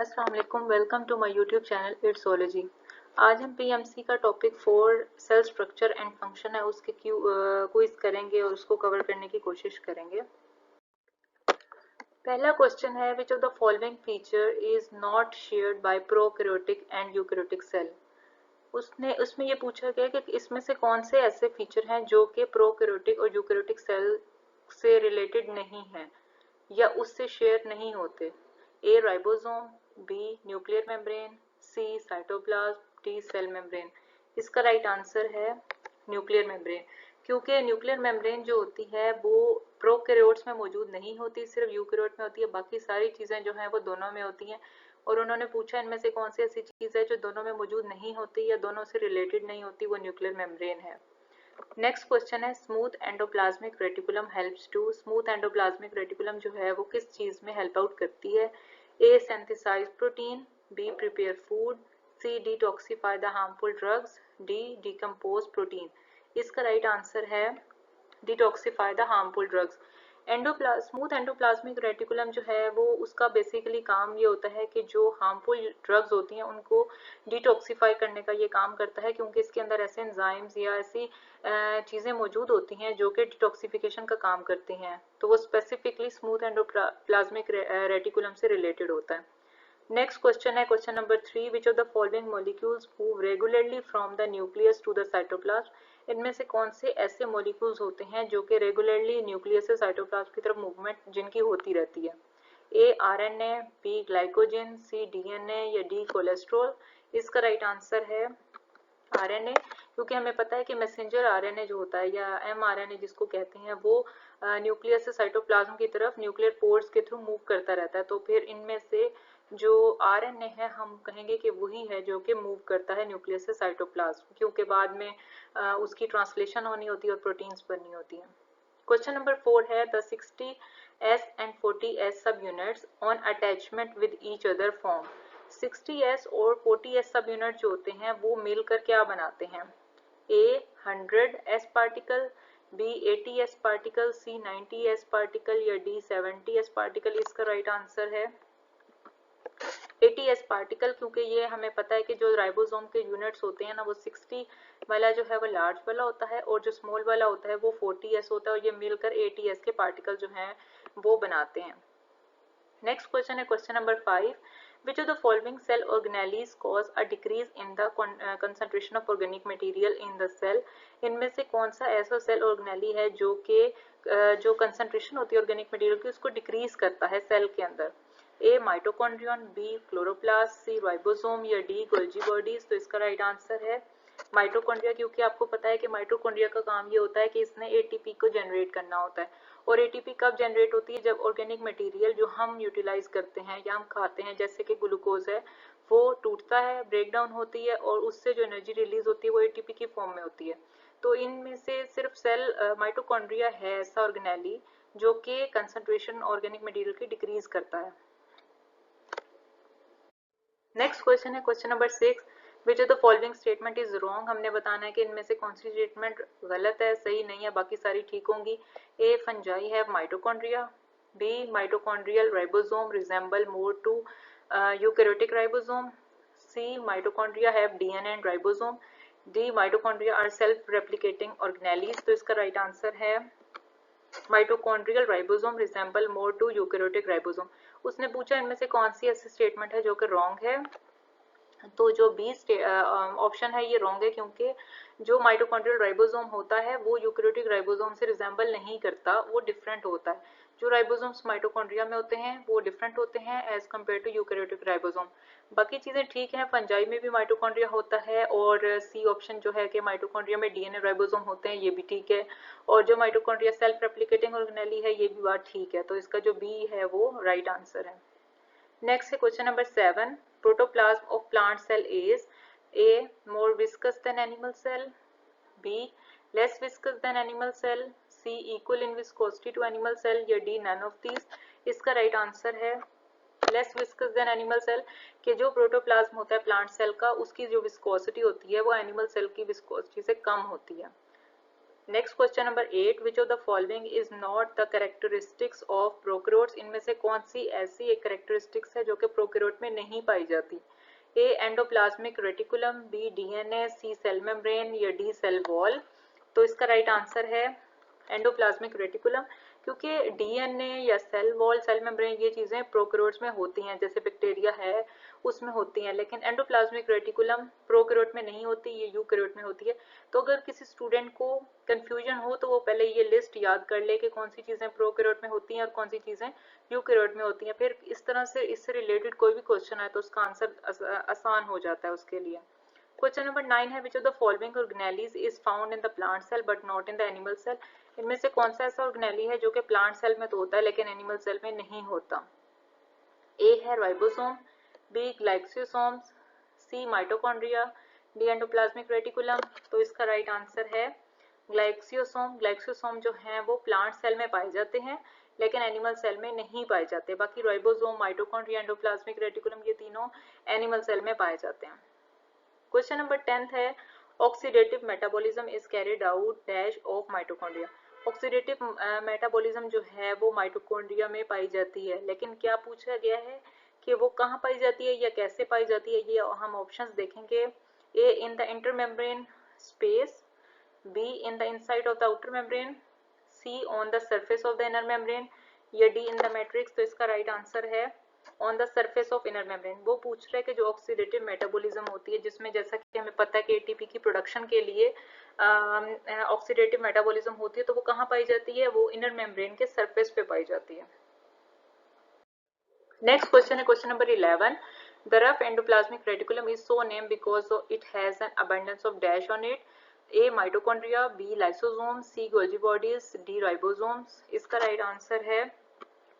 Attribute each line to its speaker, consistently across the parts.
Speaker 1: अस्सलाम वालेकुम, welcome to my YouTube channel Itsology. आज हम पीएमसी का topic 4 cell structure and function है उसके क्विज करेंगे और उसको कवर करने की कोशिश करेंगे। पहला क्वेश्चन है, which of the following feature is not shared by prokaryotic and eukaryotic cell. उसमें ये पूछा गया कि इसमें से कौन से ऐसे फीचर हैं जो कि प्रोकैरियोटिक और यूकैरियोटिक सेल से रिलेटेड नहीं है या उससे शेयर नहीं होते। A ribosome, B nuclear membrane, C cytoplasm, D cell membrane. इसका राइट आंसर है न्यूक्लियर मेम्ब्रेन, क्योंकि न्यूक्लियर मेम्ब्रेन जो होती है वो प्रोकैरियोट्स में मौजूद नहीं होती, सिर्फ यूकैरियोट में होती है। बाकी सारी चीज़ें जो हैं वो दोनों में होती हैं। और उन्होंने पूछा इनमें से कौन सी ऐसी चीज़ है जो दोनों में मौजूद नहीं होती या दोनों से रिलेटेड नहीं होती, वो न्यूक्लियर मेम्ब्रेन है। नेक्स्ट क्वेश्चन है, smooth endoplasmic reticulum helps to. Smooth endoplasmic reticulum जो है वो किस चीज में हेल्प आउट करती है। A synthesize protein, B prepare food, C detoxify the harmful drugs, D decompose protein. इसका राइट आंसर है detoxify the harmful drugs. Smooth endoplasmic reticulum जो है वो उसका बेसिकली काम ये होता है कि जो हार्मफुल ड्रग्स होती हैं उनको डिटॉक्सिफाई करने का ये काम करता है, क्योंकि इसके अंदर ऐसे एंजाइम्स या ऐसी चीज़ें मौजूद होती हैं जो कि डिटॉक्सिफिकेशन का काम करती हैं। तो वो स्पेसिफिकली स्मूथ एंडोप्लाज्मिक रेटिकुलम से रिलेटेड होता है। नेक्स्ट क्वेश्चन है question number 3, which of the following molecules move regularly from the nucleus to the cytoplasm. इनमें से कौन से ऐसे मॉलिक्यूल्स होते हैं जो कि रेगुलरली न्यूक्लियस से साइटोप्लाज्म की तरफ मूवमेंट जिनकी होती रहती है। ए आरएनए, बी ग्लाइकोजन, सी डीएनए या डी कोलेस्ट्रॉल। इसका राइट आंसर है आरएनए, क्योंकि हमें पता है कि मैसेंजर आरएनए जो होता है या एमआरएनए जिसको कहते हैं वो न्यूक्लियस से साइटोप्लाज्म की तरफ न्यूक्लियर पोर्स के थ्रू मूव करता रहता है। तो फिर इनमें से जो आरएनए है हम कहेंगे कि वही है जो कि मूव करता है न्यूक्लियस से साइटोप्लाज्म, क्योंकि बाद में उसकी ट्रांसलेशन होनी होती है और प्रोटीन्स बननी होती है। क्वेश्चन नंबर 4 है, द 60s and 40s सब units on attachment with each other form. 60s और 40s सब यूनिट जो होते हैं वो मिलकर क्या बनाते हैं। A 100s particle, B 80s particle, C 90s particle या डी 70s पार्टिकल। इसका राइट आंसर है 80s पार्टिकल, क्योंकि ये हमें पता है कि जो राइबोसोम के यूनिट्स होते हैं ना वो 60 वाला जो है वो लार्ज वाला होता है और जो स्मॉल वाला होता है वो 40s होता है, और ये मिलकर 80s के पार्टिकल जो हैं वो बनाते हैं। नेक्स्ट क्वेश्चन है question number 5, which of the following cell organelles cause a decrease in the concentration of organic material in the cell. इनमें से कौन सा ऐसा सेल ऑर्गेनेली है जो कि जो कंसंट्रेशन होती है ऑर्गेनिक मटेरियल की उसको डिक्रीज करता है सेल के अंदर। ए माइटोकॉन्ड्रियन, बी क्लोरोप्लास्ट, सी राइबोसोम या डी गोल्जी बॉडीज। तो इसका राइट आंसर है माइटोकॉन्ड्रिया, क्योंकि आपको पता है कि माइटोकॉन्ड्रिया का काम ये होता है कि इसने एटीपी को जनरेट करना होता है। और एटीपी कब जनरेट होती है, जब ऑर्गेनिक मटेरियल जो हम यूटिलाइज करते हैं या हम खाते हैं जैसे कि ग्लूकोज है वो टूटता है, ब्रेक डाउन होती है और उससे जो एनर्जी रिलीज होती है वो एटीपी की फॉर्म में होती है। तो इनमें से सिर्फ सेल माइटोकॉन्ड्रिया है ऐसा ऑर्गेनेली जो कि कंसंट्रेशन ऑर्गेनिक मटेरियल की डिक्रीज करता है। नेक्स्ट क्वेश्चन है question number 6, which of the following statement is wrong. हमने बताना है कि इनमें से कौन सी स्टेटमेंट गलत है, सही नहीं है, बाकी सारी ठीक होंगी। A fungi have mitochondria, B mitochondrial ribosome resemble more to eukaryotic ribosome, C mitochondria have DNA and ribosome, D mitochondria are self replicating organelles. तो इसका राइट आंसर है mitochondrial ribosome resemble more to eukaryotic ribosome. उसने पूछा इनमें से कौन सी ऐसी statement है जो कि रॉन्ग है। तो जो बी ऑप्शन है ये रॉन्ग है, क्योंकि जो माइटोकॉन्ड्रियल राइबोसोम होता है वो यूकैरियोटिक राइबोसोम से रिजेंबल नहीं करता, वो डिफरेंट होता है। जो राइबोसोम्स माइटोकॉन्ड्रिया में होते हैं वो डिफरेंट होते हैं as compare to eukaryotic ribosome. बाकी चीज़ें ठीक हैं, फंजाई में भी माइटोकॉन्ड्रिया होता है और सी ऑप्शन जो है कि माइटोकॉन्ड्रिया में डीएनए राइबोसोम होते हैं, ये भी ठीक है। और जो माइटोकॉन्ड्रिया सेल्फ रेप्लिकेटिंग ऑर्गेनेली है ये भी बात ठीक है, तो इसका जो बी है वो राइट आंसर है। नेक्स्ट है question number 7, protoplasm of plant cell is A more viscous than animal cell, B less viscous than animal cell, C equal in viscosity to animal cell या डी नन ऑफ दीज। इसका right answer है less viscous than animal cell, कि जो protoplasm होता है plant cell का उसकी जो विस्कोसिटी होती है वो एनिमल सेल की विस्कोसिटी से कम होती है। Next question number 8, which of the following is not the characteristics of prokaryotes, इनमें से कौन सी ऐसी एक कैरेक्टरिस्टिक्स है जो कि प्रोकैरियोट में नहीं पाई जाती? ए एंडोप्लाज्मिक रेटिकुलम, बी डीएनए, सी सेल मेम्ब्रेन या डी सेल वॉल। तो इसका राइट आंसर है एंडोप्लाज्मिक रेटिकुलम, क्योंकि डीएनए या सेल वॉल, सेल मेम्ब्रेन, ये चीज़ें प्रोकैरियोट्स में होती हैं, जैसे बैक्टीरिया है उसमें होती हैं, लेकिन एंडोप्लाज्मिक रेटिकुलम प्रोकैरियोट में नहीं होती, ये यूकैरियोट में होती है। तो अगर किसी स्टूडेंट को कंफ्यूजन हो तो वो पहले ये लिस्ट याद कर ले कि कौन सी चीज़ें प्रोकैरियोट में होती हैं और कौन सी चीज़ें यूकैरियोट में होती हैं, फिर इस तरह से इससे रिलेटेड कोई भी क्वेश्चन आए तो उसका आंसर आसान हो जाता है उसके लिए। क्वेश्चन नंबर 9 है, which of the following organelles is found in the plant cell but not in the animal cell, इनमें से कौन सा ऐसा ऑर्गेनेली है जो कि प्लांट सेल में तो होता है लेकिन एनिमल सेल में नहीं होता? ए है राइबोसोम, बी ग्लाइक्सोसोम्स, सी माइटोकॉन्ड्रिया, डी एंडोप्लाज्मिक रेटिकुलम। तो इसका राइट आंसर है ग्लाइक्सियोसोम। ग्लाइक्सियोसोम जो हैं वो प्लांट सेल में पाए जाते हैं लेकिन एनिमल सेल में नहीं पाए जाते। बाकी राइबोसोम, माइटोकॉन्ड्रिया, एंडोप्लाज्मिक रेटिकुलम ये तीनों एनिमल सेल में पाए जाते हैं। क्वेश्चन नंबर 10 है, oxidative metabolism is carried out dash of mitochondria. Oxidative metabolism जो है वो माइटोकॉन्ड्रिया में पाई जाती है, लेकिन क्या पूछा गया है कि वो कहाँ पाई जाती है या कैसे पाई जाती है, ये हम ऑप्शंस देखेंगे। A in the intermembrane space, B in the inside of the outer membrane, C on the surface of the inner membrane या डी इन द मैट्रिक्स। तो इसका राइट आंसर है on the surface of inner membrane. वो पूछ रहा है कि जो ऑक्सीडेटिव मेटाबॉलिज्म होती है, जिसमें जैसा कि हमें पता है कि एटीपी की प्रोडक्शन के लिए ऑक्सीडेटिव मेटाबॉलिज्म होती है, तो वो कहाँ पाई जाती है? वो इनर मेम्ब्रेन के सरफेस पे पाई जाती है। नेक्स्ट क्वेश्चन है question number 11, the rough endoplasmic reticulum is so name because it has an abundance of dash on it. A mitochondria, B lysosome, C Golgi bodies, D ribosomes. इसका right answer है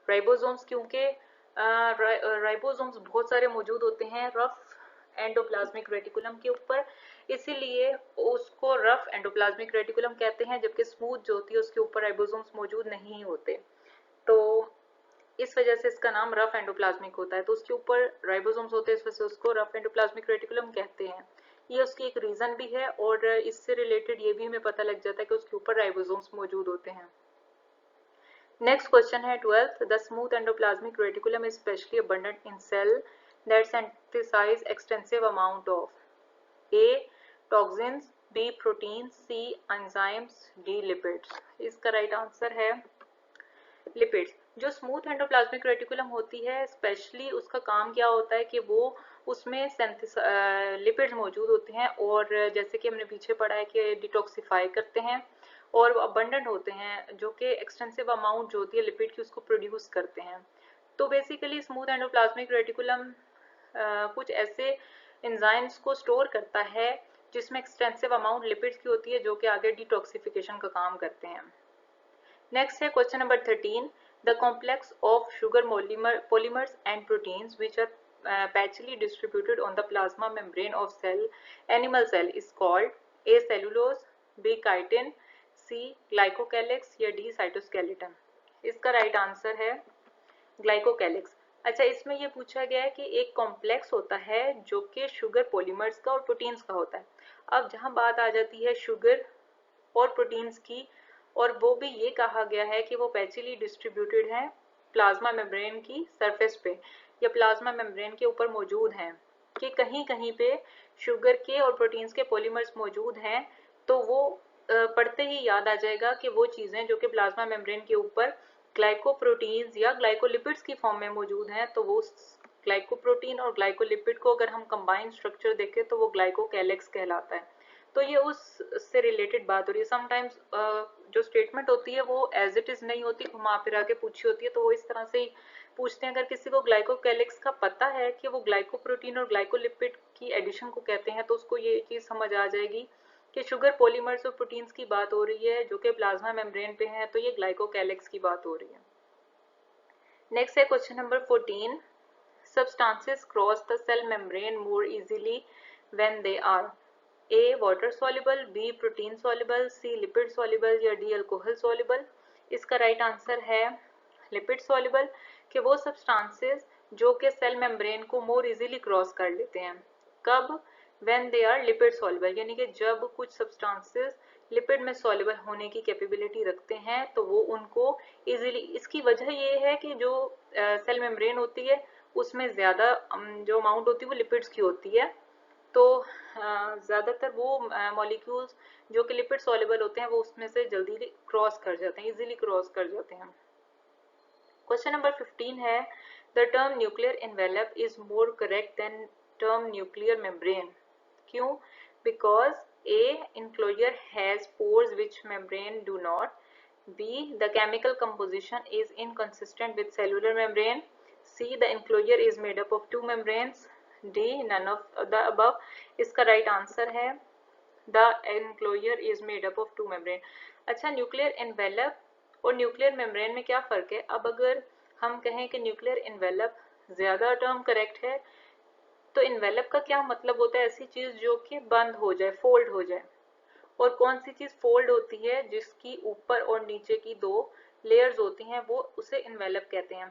Speaker 1: ribosomes, क्योंकि ribosomes बहुत सारे मौजूद होते हैं rough endoplasmic reticulum के ऊपर, इसीलिए उसको रफ एंडोप्लाज्मिक रेटिकुलम कहते हैं, जबकि स्मूथ जो होती है उसके ऊपर राइबोसोम्स मौजूद नहीं होते। तो इस वजह से इसका नाम रफ एंडोप्लाज्मिक होता है, तो उसके ऊपर राइबोसोम्स होते हैं, इस वजह से उसको रफ एंडोप्लाज्मिक रेटिकुलम कहते हैं। ये उसकी एक रीजन भी है और इससे रिलेटेड ये भी हमें पता लग जाता है कि उसके ऊपर राइबोसोम्स मौजूद होते हैं। नेक्स्ट क्वेश्चन है 12th, the smooth endoplasmic reticulum is specially abundant in cell that synthesize extensive amount of A toxins, B protein, C enzymes, D lipids. इसका राइट आंसर है लिपिड्स। जो स्मूथ एंडोप्लाज्मिक रेटिकुलम होती है, specially उसका काम क्या होता है कि वो उसमें लिपिड्स मौजूद होते हैं और जैसे कि हमने पीछे पढ़ा है कि डिटॉक्सिफाई करते हैं और अबंडेंट होते हैं, जो कि एक्सटेंसिव अमाउंट जो होती है लिपिड की उसको प्रोड्यूस करते हैं। तो बेसिकली स्मूथ एंडोप्लाज्मिक रेटिकुलम कुछ ऐसे एंजाइम्स को स्टोर करता है जिसमें एक्सटेंसिव अमाउंट लिपिड्स की होती है, जो कि आगे डिटॉक्सिफिकेशन का काम करते हैं। नेक्स्ट है question number 13, the complex of sugar polymers and proteins which are patchily distributed on the plasma membrane of animal cell is called A cellulose, B chitin, C glycocalyx या D cytoskeleton। इसका right answer है glycocalyx. अच्छा, इसमें ये पूछा गया है कि एक कॉम्प्लेक्स होता है जो कि शुगर पॉलीमर्स का और प्रोटीन्स का होता है। अब जहाँ बात आ जाती है शुगर और प्रोटीन्स की, और वो भी ये कहा गया है कि वो पैचिली डिस्ट्रीब्यूटेड हैं प्लाज्मा मेम्ब्रेन की सरफेस पे या प्लाज्मा मेम्ब्रेन के ऊपर मौजूद हैं, कि कहीं कहीं पे शुगर के और प्रोटीन्स के पॉलीमर्स मौजूद हैं, तो वो पढ़ते ही याद आ जाएगा कि वो चीज़ें जो कि प्लाज्मा मेम्ब्रेन के ऊपर ग्लाइकोप्रोटीन्स या ग्लाइकोलिपिड्स की फॉर्म में मौजूद हैं, तो वो ग्लाइकोप्रोटीन और ग्लाइकोलिपिड को अगर हम कंबाइंड स्ट्रक्चर देखें तो वो ग्लाइकोकैलिक्स कहलाता है। तो ये उससे रिलेटेड बात हो रही है। समटाइम्स जो स्टेटमेंट होती है वो एज इट इज नहीं होती, घुमा फिरा के पूछी होती है, तो वो इस तरह से ही पूछते हैं। अगर किसी को ग्लाइकोकैलिक्स का पता है कि वो ग्लाइकोप्रोटीन और ग्लाइकोलिपिड की एडिशन को कहते हैं, तो उसको ये चीज समझ आ जाएगी कि शुगर पॉलीमर्स और प्रोटीन्स की बात हो रही है जो कि प्लाज्मा मेम्ब्रेन पे है, तो ये ग्लाइकोकैलिक्स की बात हो रही है। नेक्स्ट है question number 14, substances cross the cell membrane more easily when they are A water soluble, B protein soluble, C lipid soluble या D alcohol soluble। इसका राइट आंसर है लिपिड soluble, कि वो सब्सटेंसेस जो कि सेल मेम्ब्रेन को more easily cross कर लेते हैं। कब? when they are lipid soluble, यानी कि जब कुछ सब्सटेंसेस लिपिड में सॉल्युबल होने की कैपेबिलिटी रखते हैं, तो वो उनको इजीली, इसकी वजह ये है कि जो सेल मेम्ब्रेन होती है उसमें ज़्यादा जो अमाउंट होती है वो लिपिड्स की होती है, तो ज़्यादातर वो मॉलिक्यूल्स जो कि लिपिड सॉल्युबल होते हैं वो उसमें से जल्दी क्रॉस कर जाते हैं, इजीली क्रॉस कर जाते हैं। क्वेश्चन नंबर 15 है, the term nuclear envelope is more correct than term nuclear membrane. क्यों? Because A, enclosure has pores which membrane do not. B, the chemical composition is inconsistent with cellular membrane. C, the enclosure is made up of two membranes. D, none of the above. इसका right answer है the enclosure is made up of two membrane. अच्छा, nuclear envelope और nuclear membrane में क्या फ़र्क है? अब अगर हम कहें कि न्यूक्लियर एनवेलप ज़्यादा टर्म करेक्ट है, तो इन्वेलप का क्या मतलब होता है? ऐसी चीज जो कि बंद हो जाए, फोल्ड हो जाए। और कौन सी चीज फोल्ड होती है? जिसकी ऊपर और नीचे की दो लेयर्स होती हैं, वो उसे इन्वेलप कहते हैं।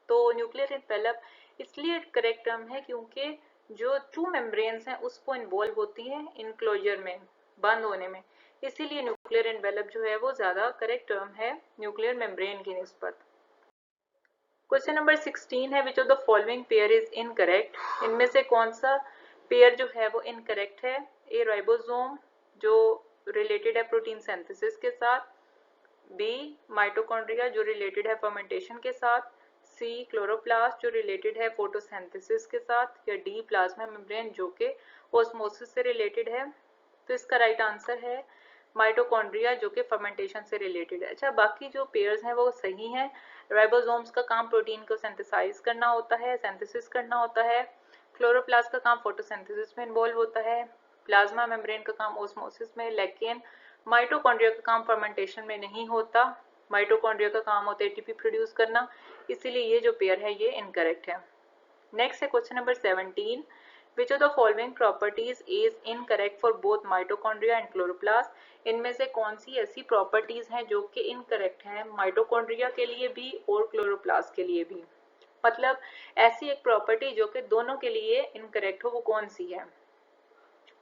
Speaker 1: तो न्यूक्लियर इन्वेलप इसलिए करेक्ट टर्म है क्योंकि जो टू मेम्ब्रेन्स हैं उसको इन्वॉल्व होती हैं इनक्लोजर में, बंद होने में, इसीलिए न्यूक्लियर इन्वेलप जो है वो ज्यादा करेक्ट टर्म है न्यूक्लियर मेम्ब्रेन की निस्बत। क्वेश्चन नंबर 16 है, which of the following pair is incorrect. इनमें से कौन सा पेयर जो है वो इनकरेक्ट है? ए, राइबोसोम जो रिलेटेड है प्रोटीन सिंथेसिस के साथ। बी, माइटोकॉन्ड्रिया जो रिलेटेड है फर्मेंटेशन के साथ। सी, क्लोरोप्लास्ट जो रिलेटेड है फोटोसिंथेसिस के साथ। या डी, प्लाज्मा मेम्ब्रेन जो कि ऑस्मोसिस से रिलेटेड है। तो इसका राइट आंसर है माइटोकॉन्ड्रिया जो कि फर्मेंटेशन से रिलेटेड है। अच्छा, बाकी जो पेयर्स हैं वो सही हैं। राइबोसोम्स का काम प्रोटीन को सिंथेसाइज करना होता है, सिंथेसिस करना होता है। क्लोरोप्लास्ट का काम फोटोसिंथेसिस में इन्वॉल्व होता है। प्लाज्मा मेम्ब्रेन का काम ऑस्मोसिस में, लेकिन माइटोकॉन्ड्रिया का काम फर्मेंटेशन में नहीं होता। माइटोकॉन्ड्रिया का काम होता है एटीपी प्रोड्यूस करना, इसीलिए ये जो पेयर है ये इनकरेक्ट है। नेक्स्ट है question number 17, which of the following properties is incorrect for both mitochondria and chloroplast। इनमें से कौन सी ऐसी प्रॉपर्टीज हैं जो कि इनकरेक्ट हैं माइटोकॉन्ड्रिया के लिए भी और क्लोरोप्लास्ट के लिए भी? मतलब ऐसी एक प्रॉपर्टी जो कि दोनों के लिए इनकरेक्ट हो, वो कौन सी है?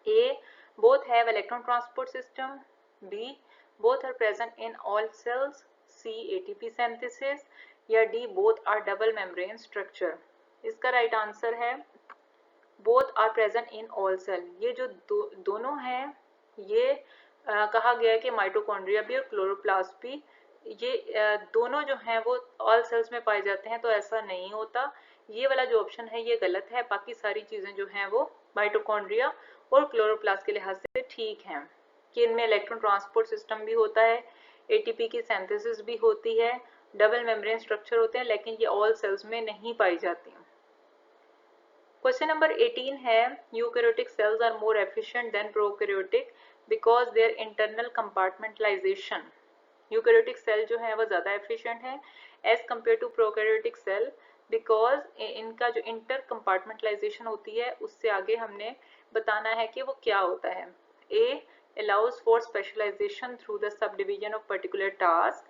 Speaker 1: ए, both have electron transport system. B, both are present in all cells. C, ATP synthesis. या D, both are double membrane structure। इसका राइट आंसर है both are present in all cell. ये जो दोनों हैं ये कहा गया है कि माइटोकॉन्ड्रिया भी और क्लोरोप्लास्ट भी, ये दोनों जो हैं वो ऑल सेल्स में पाए जाते हैं, तो ऐसा नहीं होता। ये वाला जो ऑप्शन है ये गलत है। बाकी सारी चीज़ें जो हैं वो माइटोकॉन्ड्रिया और क्लोरोप्लास्ट के लिहाज से ठीक हैं कि इनमें इलेक्ट्रॉन ट्रांसपोर्ट सिस्टम भी होता है, एटीपी की सिंथेसिस भी होती है, डबल मेम्ब्रेन स्ट्रक्चर होते हैं, लेकिन ये ऑल सेल्स में नहीं पाई जाती। क्वेश्चन नंबर 18 है, eukaryotic cells are more efficient than prokaryotic because their internal compartmentalization. Eukaryotic cell जो है वो ज़्यादा एफिशिएंट है as compare to prokaryotic cell because इनका जो इंटर कंपार्टमेंटलाइजेशन होती है उससे आगे हमने बताना है कि वो क्या होता है। ए, allows for specialization through the subdivision of particular task.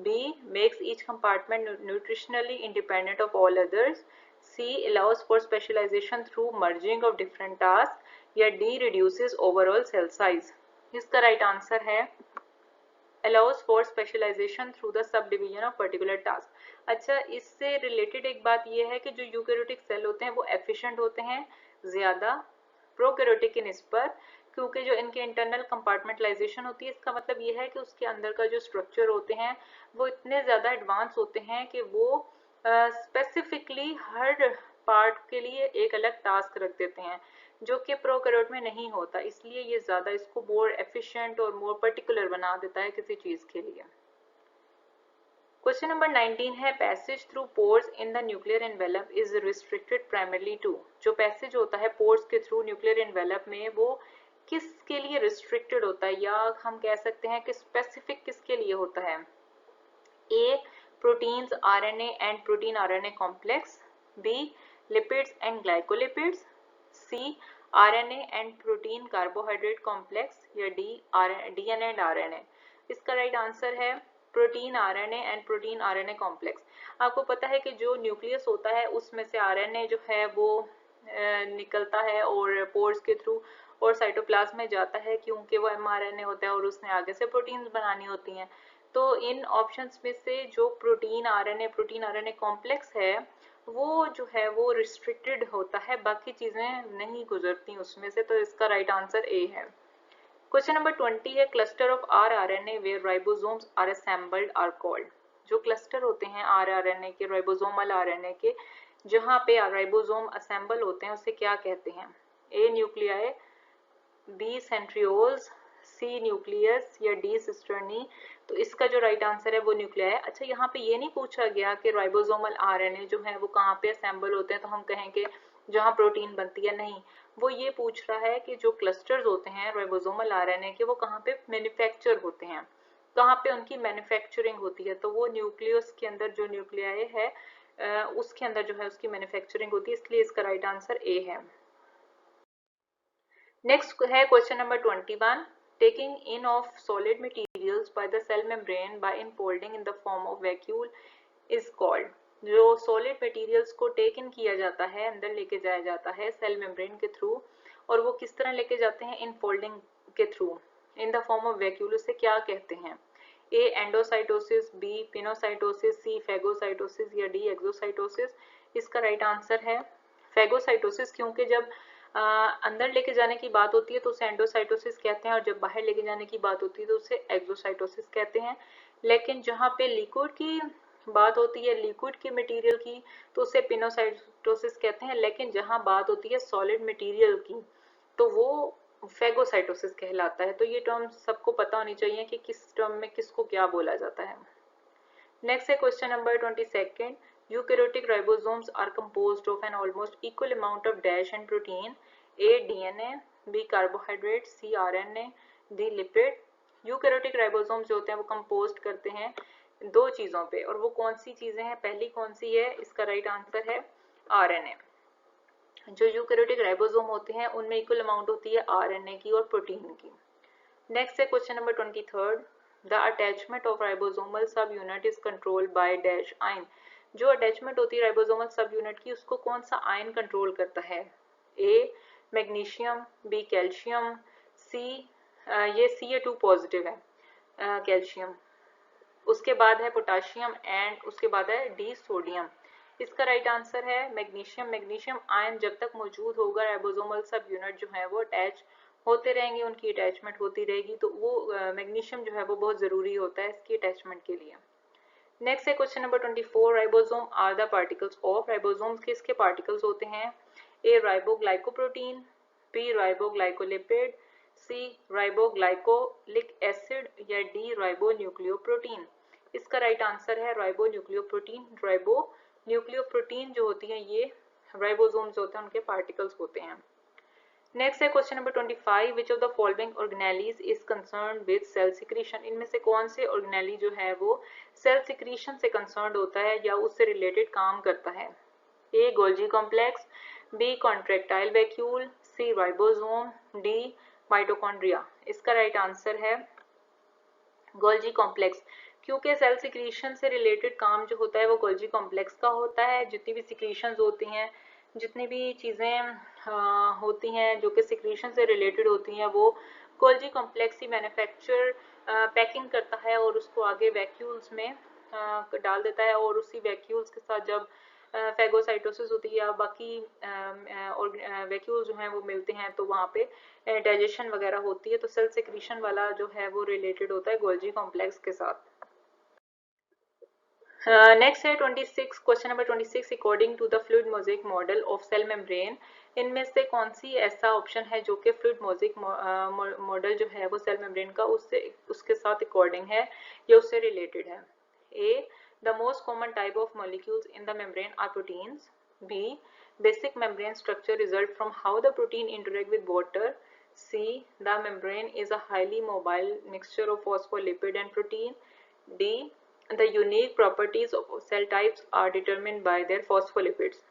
Speaker 1: B, makes each compartment nutritionally independent of all others. C, allows for specialization through merging of different tasks. या D, reduces overall cell size। इसका right answer है allows for specialization through the subdivision of particular task। अच्छा, इससे related एक बात यह है कि जो यूकैरियोटिक सेल होते हैं वो एफिशिएंट होते हैं ज़्यादा प्रोकैरियोटिक की निस्बत, क्योंकि जो इनके इंटरनल कंपार्टमेंटलाइजेशन होती है, इसका मतलब ये है कि उसके अंदर का जो स्ट्रक्चर होते हैं वो इतने ज़्यादा एडवांस होते हैं कि वो स्पेसिफिकली हर पार्ट के लिए एक अलग टास्क रख देते हैं, जो कि प्रोकैरियोट में नहीं होता। इसलिए ये ज़्यादा इसको मोर एफिशिएंट और मोर पर्टिकुलर बना देता है किसी चीज़ के लिए। क्वेश्चन नंबर 19 है, passage through pores in the nuclear envelope is restricted primarily to. जो पैसेज होता है पोर्स के थ्रू न्यूक्लियर एनवेलप में वो किसके लिए रिस्ट्रिक्टेड होता है, या हम कह सकते हैं कि स्पेसिफिक किसके लिए होता है? A, proteins, RNA and protein RNA complex. B, lipids and glycolipids. C, RNA and protein carbohydrate complex. या डी, डीएनए एंड आरएनए। इसका राइट आंसर है protein RNA and protein RNA complex. आपको पता है कि जो न्यूक्लियस होता है उसमें से आरएनए जो है वो निकलता है और पोर्स के थ्रू, और साइटोप्लाज्म में जाता है क्योंकि वो mRNA होता है और उसने आगे से प्रोटीन्स बनानी होती हैं। तो इन ऑप्शंस में से जो प्रोटीन आरएनए कॉम्प्लेक्स है वो जो है वो रिस्ट्रिक्टेड होता है, बाकी चीजें नहीं गुजरती उसमें से, तो इसका राइट आंसर ए है। क्वेश्चन नंबर 20 है cluster of rRNA where ribosomes are assembled are called. जो क्लस्टर होते हैं rRNA के, राइबोसोमल आरएनए के, जहाँ पे राइबोसोम असेंबल होते हैं उसे क्या कहते हैं? ए न्यूक्लियाई, बी सेंट्रियोल्स, सी न्यूक्लियस या डी सिस्टर्नी। तो इसका जो राइट आंसर है वो न्यूक्लियाई है। अच्छा, यहाँ पे ये नहीं पूछा गया कि राइबोसोमल आरएनए जो है वो कहाँ पे असेंबल होते हैं, तो हम कहेंगे जहाँ प्रोटीन बनती है, नहीं। वो ये पूछ रहा है कि जो क्लस्टर्स होते हैं राइबोसोमल आरएनए के वो कहाँ पे मैन्युफैक्चर होते हैं, कहाँ पे उनकी मैन्युफैक्चरिंग होती है। तो वो न्यूक्लियस के अंदर जो न्यूक्लियाई है उसके अंदर जो है उसकी मैन्युफैक्चरिंग होती है, इसलिए इसका राइट आंसर ए है। नेक्स्ट है question number 21, taking in of solid materials by the cell membrane by infolding in the form of vacuole is called. जो सॉलिड मटेरियल्स को टेक इन किया जाता है, अंदर लेके जाया जाता है सेल मेम्ब्रेन के थ्रू, और वो किस तरह लेके जाते हैं? इनफोल्डिंग के through, in the form of vacuole, उसे क्या कहते हैं? ए एंडोसाइटोसिस, बी पिनोसाइटोसिस, सी फेगोसाइटोसिस या डी एक्सोसाइटोसिस। इसका राइट आंसर है फेगोसाइटोसिस, क्योंकि जब अंदर लेके जाने की बात होती है तो उसे एंडोसाइटोसिस कहते हैं, और जब बाहर लेके जाने की बात होती है तो उसे एक्सोसाइटोसिस कहते हैं। लेकिन जहाँ पे लिक्विड की बात होती है, लिक्विड की मटेरियल की, तो उसे पिनोसाइटोसिस कहते हैं। लेकिन जहाँ बात होती है सॉलिड मटेरियल की तो वो फेगोसाइटोसिस कहलाता है। तो ये टर्म सबको पता होनी चाहिए कि किस टर्म में किसको क्या बोला जाता है। नेक्स्ट है question number 22, eukaryotic ribosomes are composed of an almost equal amount of dash and protein, A DNA, B carbohydrate, C RNA, D lipid. Eukaryotic ribosomes जो होते हैं वो कंपोज्ड करते हैं दो चीजों पे, और वो कौन सी चीजें हैं? पहली कौन सी है? इसका राइट आंसर है आरएनए। जो यूकैरियोटिक राइबोसोम होते हैं उनमें इक्वल अमाउंट होती है आरएनए की और प्रोटीन की। नेक्स्ट है question number 23, the attachment of ribosomal सब unit is controlled by dash ion. जो अटैचमेंट होती है राइबोसोमल सब यूनिट की, उसको कौन सा आयन कंट्रोल करता है? ए मैग्नीशियम, बी कैल्शियम, सी ये Ca2 पॉजिटिव है कैल्शियम, उसके बाद है पोटाशियम एंड उसके बाद है डी सोडियम। इसका राइट आंसर है मैग्नीशियम। मैग्नीशियम आयन जब तक मौजूद होगा राइबोसोमल सब यूनिट जो है वो अटैच होते रहेंगे, उनकी अटैचमेंट होती रहेगी, तो वो मैग्नीशियम जो है वो बहुत ज़रूरी होता है इसकी अटैचमेंट के लिए। नेक्स्ट है question number 24, ribosome are the particles of. Ribosomes किसके पार्टिकल्स होते हैं? A riboglycoprotein, B riboglycolipid, C riboglycolic acid या डी राइबोन्यूक्लियोप्रोटीन। इसका राइट आंसर है राइबोन्यूक्लियोप्रोटीन। राइबोन्यूक्लियोप्रोटीन जो होती हैं ये राइबोसोम्स होते हैं, उनके पार्टिकल्स होते हैं। नेक्स्ट है question number 25, which of the following organelles is concern with cell secretion. इनमें से कौन से ऑर्गेनेली जो है वो सेल सिक्रीशन से कंसर्न होता है या उससे रिलेटेड काम करता है? A Golgi complex, B contractile vacuole, C ribosome, D mitochondria. इसका राइट आंसर है गोल्जी कॉम्प्लेक्स, क्योंकि सेल सिक्रीशन से रिलेटेड काम जो होता है वो गोल्जी कॉम्प्लेक्स का होता है। जितनी भी सिक्रीशंस होती हैं, जितनी भी चीज़ें होती हैं जो कि सिक्रीशन से रिलेटेड होती हैं, वो गोल्जी कॉम्प्लेक्स ही मैन्युफैक्चर पैकिंग करता है और उसको आगे वैक्यूल्स में डाल देता है, और उसी वैक्यूल्स के साथ जब फेगोसाइटोसिस होती है या बाकी वैक्यूल्स जो हैं वो मिलते हैं तो वहाँ पे डाइजेशन वगैरह होती है। तो सेल सिक्रीशन वाला जो है वो रिलेटेड होता है गोल्जी कॉम्प्लेक्स के साथ। नेक्स्ट है 26, question number 26, according to the fluid mosaic model of cell membrane, इनमें से कौन सी ऐसा ऑप्शन है जो कि फ्लूइड मोज़ेक मॉडल जो है वो सेल मेम्ब्रेन का उसके साथ अकॉर्डिंग है या उससे रिलेटेड है? A the most common type of molecules in the membrane are proteins, B basic membrane structure result from how the protein interact with water, C the membrane is a highly mobile mixture of phospholipid and protein, D the unique properties of cell types are determined by their phospholipids।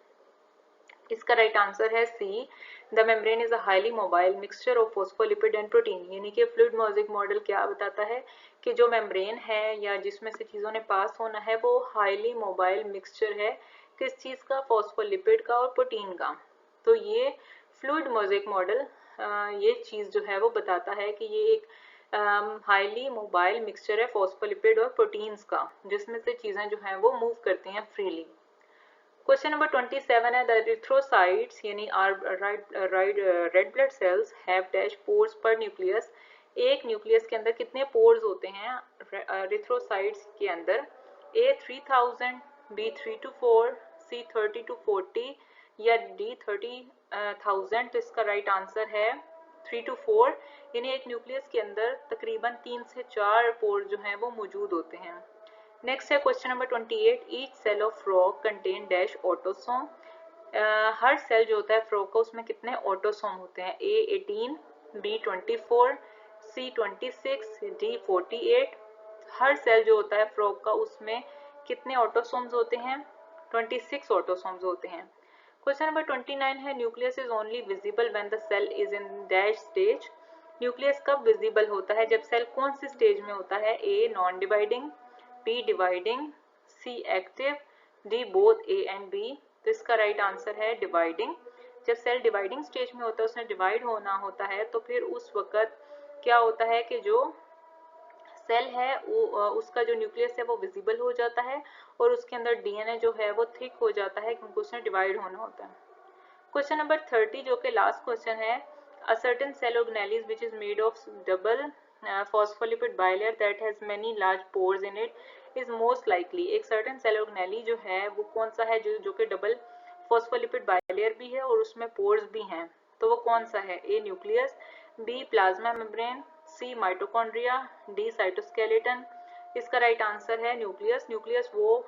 Speaker 1: इसका right answer है see the membrane is a highly mobile mixture of phospholipid and protein. यानी कि fluid mosaic model क्या बताता है कि जो membrane है या जिसमें से चीज़ों ने पास होना है वो हाईली मोबाइल मिक्सचर है, किस चीज़ का? फॉस्फोलिपिड का और प्रोटीन का। तो ये फ्लूइड मोज़ेक मॉडल ये चीज़ जो है वो बताता है कि ये एक हाईली मोबाइल मिक्सचर है फॉस्फोलिपिड और प्रोटीन्स का, जिसमें से चीज़ें जो हैं वो मूव करती हैं फ्रीली। क्वेश्चन नंबर 27 है द एरिथ्रोसाइट्स यानी red blood cells have dash pores पर न्यूक्लियस। एक न्यूक्लियस के अंदर कितने पोर्स होते हैं एरिथ्रोसाइट्स के अंदर? ए 3000, बी 3 to 4, सी 30 to 40 या डी 30,000। तो इसका राइट आंसर है 3 to 4, यानी एक न्यूक्लियस के अंदर तकरीबन 3 से 4 पोर जो हैं वो मौजूद होते हैं। नेक्स्ट है question number 28, each cell of frog contain dash autosome. हर सेल जो होता है फ्रॉग का उसमें कितने ऑटोसोम होते हैं? ए 18, बी 24, सी 26, डी 48। हर सेल जो होता है फ्रॉग का उसमें कितने ऑटोसोम्स होते हैं? 26 ऑटोसोम्स होते हैं। क्वेश्चन नंबर 29 है nucleus is only visible when the cell is in dash stage. Nucleus कब विजिबल होता है? जब सेल कौन सी स्टेज में होता है? A non dividing, B dividing, C active, D both A and B. तो इसका राइट आंसर है डिवाइडिंग। जब सेल डिवाइडिंग स्टेज में होता है, उसने डिवाइड होना होता है, तो फिर उस वक्त क्या होता है कि जो सेल है वो उसका जो न्यूक्लियस है वो विजिबल हो जाता है और उसके अंदर डीएनए जो है वो थिक हो जाता है क्योंकि उसने डिवाइड होना होता है। क्वेश्चन नंबर 30 जो कि लास्ट क्वेश्चन है, a certain cell organelles which is made of double phospholipid bilayer that has many large pores in it is most likely। एक सर्टेन सेल ऑर्गेनेली जो है वो कौन सा है जो कि डबल फॉस्फोलिपिड बाइलेयर भी है और उसमें पोर्स भी हैं? तो वो कौन सा है? ए न्यूक्लियस, बी प्लाज्मा मेम्ब्रेन, सी माइटोकॉन्ड्रिया, डी साइटोस्केलेटन। इसका राइट आंसर है न्यूक्लियस। न्यूक्लियस वो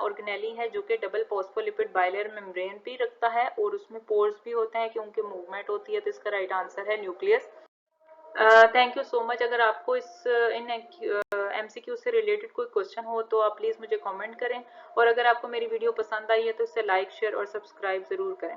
Speaker 1: ऑर्गेनेली है जो कि डबल फॉस्फोलिपिड बाइलेयर मेम्ब्रेन भी रखता है और उसमें पोर्स भी होते हैं क्योंकि मूवमेंट होती है, तो इसका राइट आंसर है nucleus. Thank you so much. अगर आपको इन एमसीक्यू से रिलेटेड कोई क्वेश्चन हो तो आप प्लीज़ मुझे कमेंट करें और अगर आपको मेरी वीडियो पसंद आई है तो इसे लाइक शेयर और सब्सक्राइब ज़रूर करें।